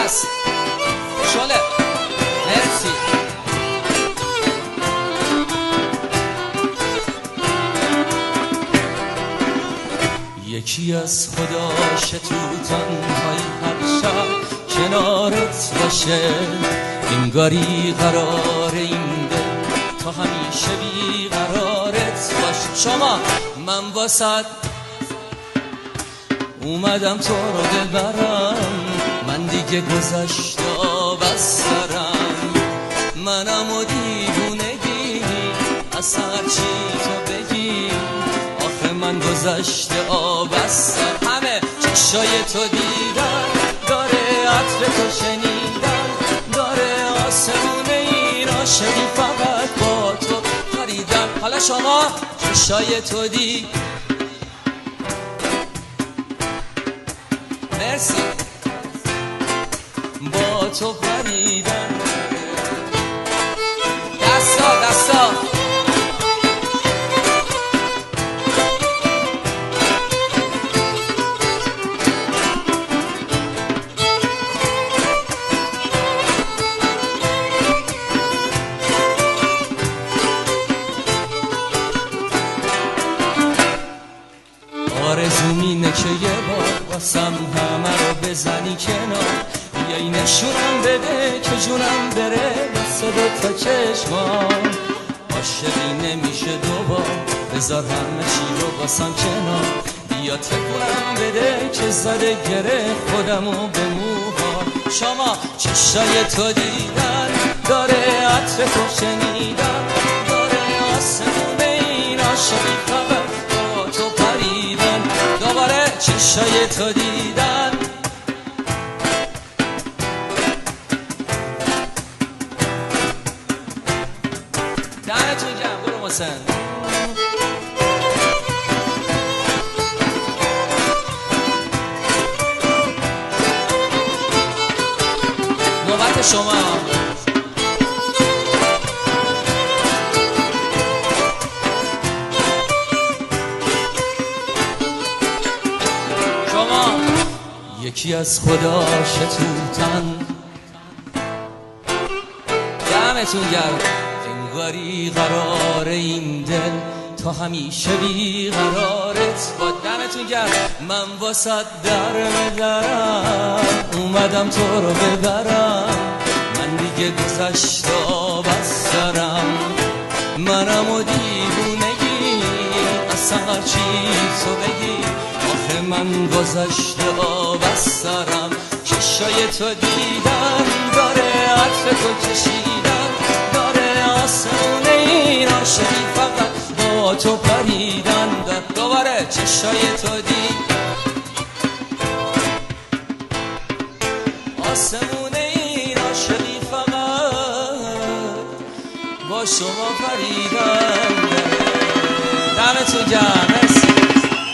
دست شله. مرسی. یکی از خداش تو تنهای هر شب کنارت باشه، انگاری قرار این دل تا همیشه بی قرارت باشه. شما من واسد اومدم تو رو ببرم، من دیگه گذشته از سرم، منم و دیوونگی از هرچی تو بگی، آخه من گذشته آب از سر. همه چشای تو دیدن، داره عطر تو شنیدن، داره آسمون این عاشقی فقط با تو پریدن. حالا شما چشای تو دی مرسی با تو پریدن. دستا دستا آرزوم اینه که یه بار واسم همه رو بزنی کنار، بیایی نشونم بده که جونم بره واسه دوتا چشمان. عاشقی نمیشه دوبار، بذار همه چی رو واسم کنار، بیا تکونم بده که زده گره خودمو به موها. شما چشای تو دیدن، داره عطر تو شنیدن، داره آسمون این عاشقی فقط با تو پریدن. دوباره چشای تو دیدن، دهنتون گرم. برو محسن. نوبت شما. یکی از خداش تو تن، دمتون گرم. انگاری قرار این دل تا همیشه بی قرارت با. دمتون گرم. من واسد در مدرم اومدم تو رو ببرم، من دیگه گذشته آب از سرم، منم و دیوونگی اصلا هرچی تو بگی، آخه من گذشته آب از سرم. چشای تو دیدن، داره عطر تو کشیدن، داره آسمون این عاشقی فقط با تو پریدن. دوباره چشای تو دید، آسمون این عاشقی فقط با شما پریدن. دمتون گرم.